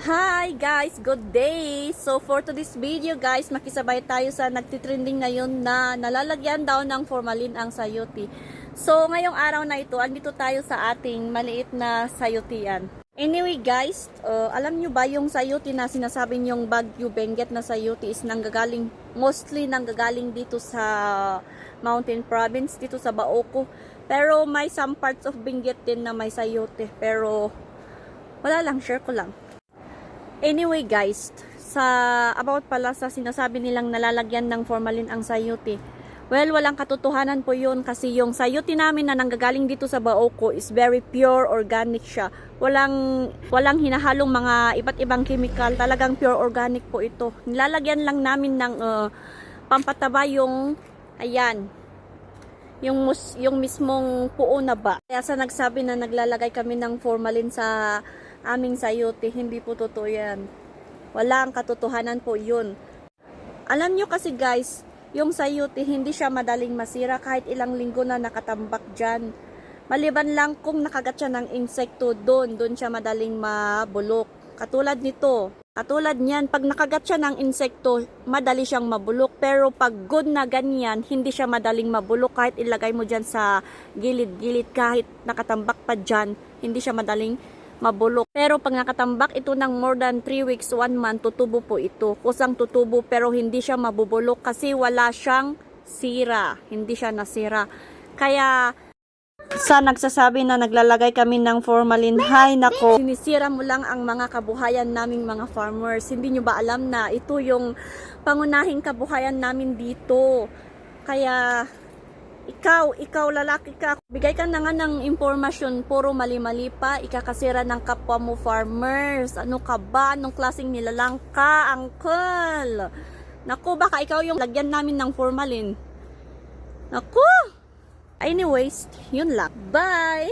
Hi guys, good day! So for today's video guys, makisabay tayo sa nagtitrending ngayon na nalalagyan daw ng formalin ang sayuti. So ngayong araw na ito, andito tayo sa ating maliit na sayutian. Anyway guys, alam nyo ba yung sayuti na sinasabi nyong Bagyo Benguet na sayuti is mostly nanggagaling dito sa Mountain Province, dito sa Baoco. Pero may some parts of Benguet din na may sayuti. Pero wala lang, share ko lang. Anyway guys, about pala sa sinasabi nilang nalalagyan ng formalin ang sayuti. Well, walang katotohanan po yun kasi yung sayuti namin na nanggagaling dito sa Baoco is very pure, organic siya. Walang hinahalong mga iba't ibang chemical, talagang pure organic po ito. Nilalagyan lang namin ng pampataba yung, ayan, yung mismong puo na ba. Kaya sa nagsabi na naglalagay kami ng formalin sa aming sayuti, hindi po totoo yan. Walang katotohanan po yun. Alam nyo kasi guys, yung sayuti hindi siya madaling masira kahit ilang linggo na nakatambak dyan. Maliban lang kung nakagat siya ng insekto, doon siya madaling mabulok. Katulad nito. Katulad niyan, pag nakagat siya ng insekto, madali siyang mabulok. Pero pag good na ganyan, hindi siya madaling mabulok. Kahit ilagay mo dyan sa gilid-gilid, kahit nakatambak pa dyan, hindi siya madaling mabulok. Pero pag nakatambak ito ng more than 3 weeks, 1 month, tutubo po ito. Kusang tutubo pero hindi siya mabubulok kasi wala siyang sira. Hindi siya nasira. Kaya sa nagsasabi na naglalagay kami ng formalin, hay nako, sinisira mo lang ang mga kabuhayan naming mga farmers. Hindi nyo ba alam na ito yung pangunahing kabuhayan namin dito? Kaya ikaw lalaki ka, bigay ka na nga ng impormasyon, puro mali-mali pa, ikakasira ng kapwa mo farmers. Ano ka ba? Anong klaseng nilalang ka, uncle? Naku, baka ikaw yung lagyan namin ng formalin. Naku! Anyways, yun lang. Bye!